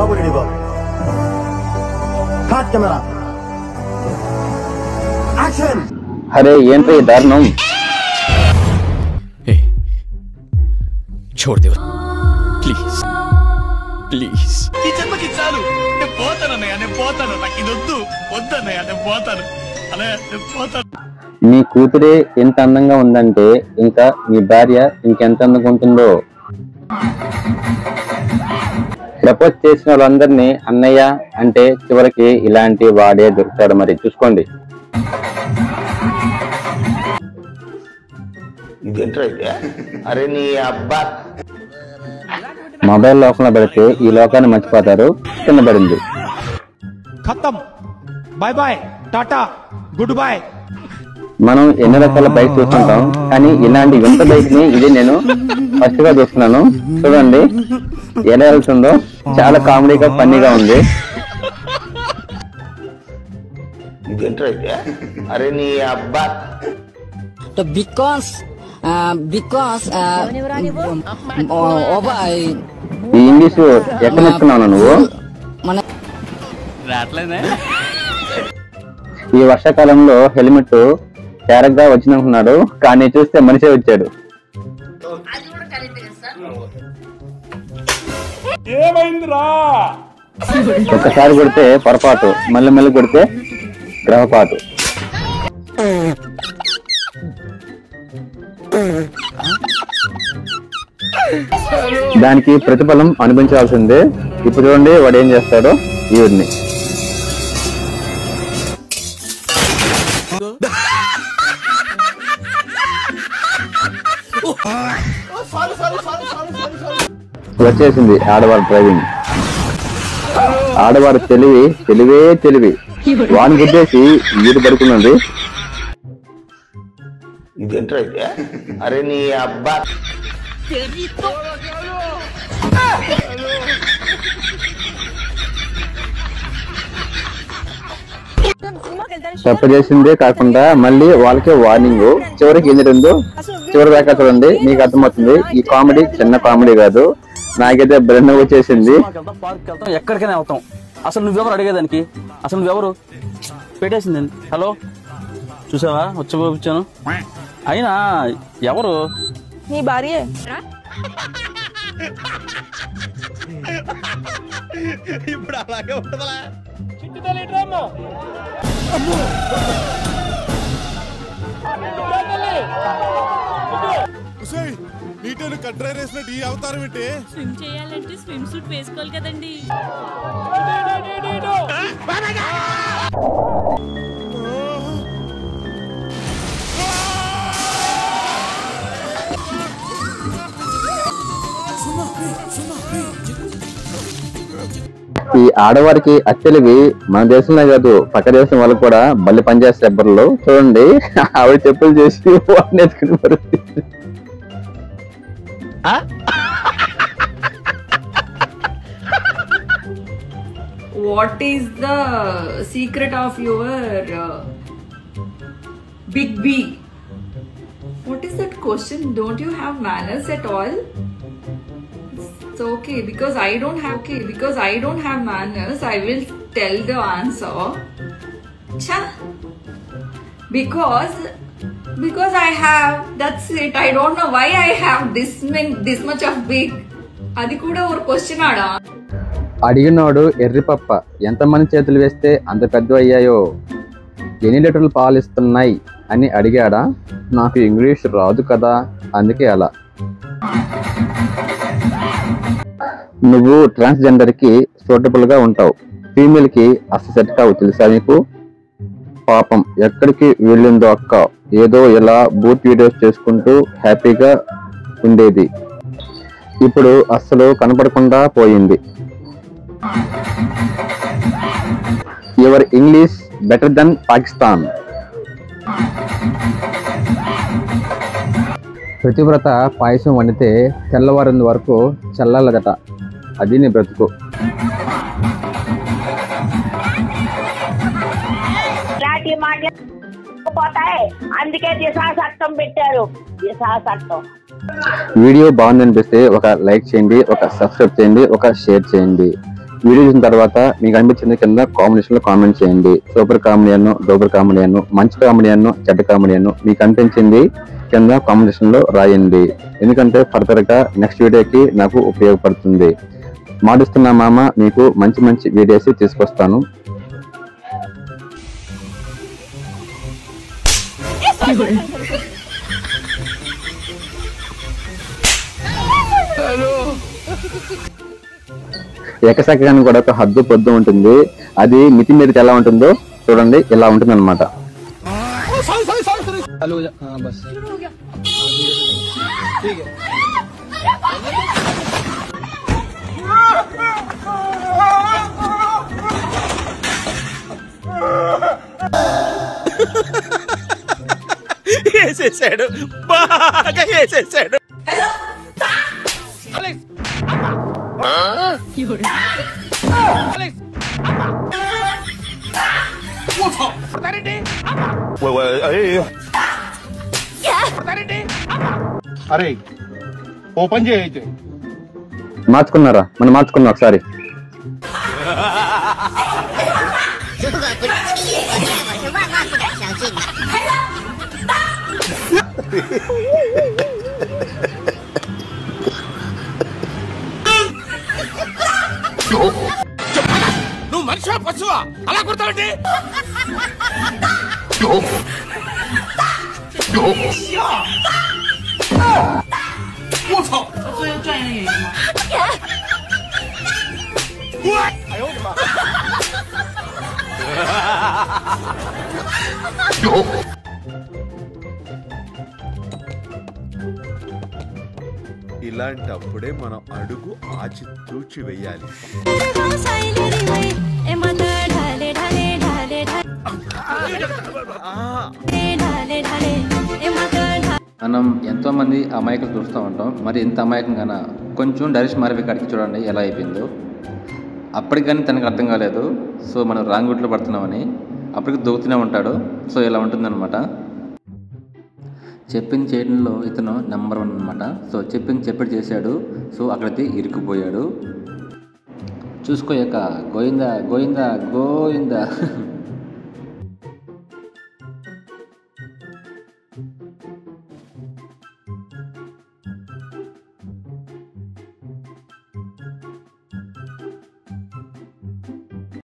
బాబు ready బాబు. Cut camera action. అరే ఏంటి దారుణం. छोड़ दे प्लीज प्लीज ఈ జన్మకి చాలు. నేను పోతానన్నయ్య, నేను పోతాను. నాకు ఇది వద్దు, వద్దన్నయ్య, నేను పోతాను అన్నయ్య, నేను పోతాను. మీ కూతురే ఎంత అందంగా ఉందంటే ఇంకా మీ భార్య ఇంకెంత అందంగా ఉంటుందో. ప్రపోజ్ చేసిన వాళ్ళందరినీ అన్నయ్య అంటే చివరికి ఇలాంటి వాడే దొరుకుతాడు. మరి చూసుకోండి. అరే నీ అబ్బా మొబైల్ లోకంలో పెడితే ఈ లోకాన్ని మర్చిపోతారు. కింద పడింది. ఖతం. Bye bye, ta ta, good boy. మనం ఎన్ని రకాల బైక్ చూస్తుంటాం, కానీ ఇలాంటి వింత బైక్ ని ఇది నేను ఫస్ట్ గా చూస్తున్నాను. చూడండి ఎలా వెళ్తుందో. చాలా కామెడీగా ఫన్నీగా ఉంది. అరే నీ అబ్బా. ఈ ఇంగ్లీష్ ఎక్కడ నేర్చుకున్నావు నువ్వు? ఈ వర్షాకాలంలో హెల్మెట్ తేరగ్గా వచ్చినట్టున్నాడు, కానీ చూస్తే మనిషే వచ్చాడు. ఒక్కసారి కొడితే పొరపాటు, మళ్ళీ మళ్ళీ కొడితే గ్రహపాటు. దానికి ప్రతిఫలం అనిపించాల్సిందే. ఇప్పుడు చూడండి వాడు ఏం చేస్తాడో. ఈవిడ్ని వచ్చేసింది ఆడవారి డ్రైవింగ్. ఆడవారి తెలివే. వాని గుద్దేసి ఈడు పడుకున్నది. అరే నీ అబ్బా. తప్పు చేసిందే కాకుండా మళ్ళీ వాళ్ళకే వార్నింగ్. చివరికి ఏం జరిగిందో చివరి దాకా చూడండి, మీకు అర్థమవుతుంది. ఈ కామెడీ చిన్న కామెడీ కాదు. నాకైతే బ్రెన్ వచ్చేసింది. ఎక్కడికైనా అవుతాం. అసలు నువ్వెవరు అడిగేదానికి? అసలు నువ్వెవరు? పెట్టేసింది. హలో చూసావా వచ్చి పంపించాను. అయినా ఎవరు? నీ భార్య. ఇప్పుడు అలాగే ఉంటుందా? నీటను కట్రై రేసినట్టు ఈ అవతారం ఏంటి? స్విమ్ చేయాలంటే స్విమ్ సూట్ వేసుకోవాలి కదండి. ఈ ఆడవారికి అత్తెలివి మన దేశంలో కాదు, పక్క దేశం వాళ్ళకి కూడా బల్లి పనిచేసే ఎబ్బర్లు. చూడండి ఆవిడ చెప్పులు చేసి వాటిని ఎత్తుకుని పరిస్థితి. What is the secret of your big B? What is that question? Don't you have manners at all? It's okay because I don't have manners. I will tell the answer. Cha. Because I have. That's it. I don't know why I have this much of big. అది కూడా ఒక question ఆడా. అడిగినోడు ఎర్రిపప్ప. ఎంతమంది చేతులు వేస్తే అంత పెద్ద అయ్యాయో. ఎన్ని లీటర్లు పాలు ఇస్తున్నాయి అని అడిగాడా. నాకు ఇంగ్లీష్ రాదు కదా, అందుకే అలా. నువ్వు ట్రాన్స్జెండర్ కి సూటబుల్ గా ఉంటావు, ఫీమేల్ కి అసలు సెట్ కావు తెలుసా నీకు? పాపం ఎక్కడికి వెళ్ళిందో అక్క. ఏదో ఇలా బూత్ వీడియోస్ చేసుకుంటూ హ్యాపీగా ఉండేది. ఇప్పుడు అస్సలు కనపడకుండా పోయింది. Your English better than Pakistan. ప్రతివ్రత పాయసం వండితే తెల్లవారింది వరకు చల్లాలదట. అది నీ బ్రతుకు. అందుకే దిశా చట్టం పెట్టారు. దిశా చట్టం. వీడియో బాగుందనిపిస్తే ఒక లైక్ చేయండి, ఒక సబ్స్క్రైబ్ చేయండి, ఒక షేర్ చేయండి. వీడియో చూసిన తర్వాత మీకు అనిపించింది కింద కాంబినేషన్ లో కామెంట్ చేయండి. సూపర్ కామెడియన్, డూపర్ కామెడియన్, మంచి కామెడియన్, చెడ్డ కామెడియన్ మీకు అనిపించింది కింద కాంబినేషన్ లో రాయండి. ఎందుకంటే ఫర్దర్ గా నెక్స్ట్ వీడియోకి నాకు ఉపయోగపడుతుంది. మాటిస్తున్నా మామ, మీకు మంచి మంచి వీడియోస్ తీసుకొస్తాను. ఏకశాఖానికి కూడా ఒక హద్దు పొద్దు ఉంటుంది. అది మితిమీరితే ఎలా ఉంటుందో చూడండి, ఇలా ఉంటుంది అనమాట. వేసేసాడు, బాగా వేసేసాడు. అరే ఓపెన్ చేయైతే మార్చుకున్నారా? మనం మార్చుకున్నాం ఒకసారి. నువ్వు మనిషివా పశువా? అలా కొడతావంటే ఇలాంటప్పుడే మనం అడుగు ఆచితూచి వెయ్యాలి. మనం ఎంతో మంది అమాయకులు చూస్తూ ఉంటాం. మరి ఇంత అమాయకంగా కొంచెం డైరెక్షన్ మారిపోయి కాడికి చూడండి ఎలా అయిపోయిందో. అప్పటికి కానీ తనకు అర్థం కాలేదు. సో మనం రాంగ్ రూట్లో పడుతున్నామని అప్పటికి దూకుతూనే ఉంటాడు. సో ఇలా ఉంటుందన్నమాట. చెప్పింది చేయడంలో ఇతను నెంబర్ 1 అనమాట. సో చెప్పింది చెప్పినట్టు చేశాడు. సో అక్కడైతే ఇరుక్కుపోయాడు. చూసుకోయాక గోయిందా గోయిందా గోయిందా.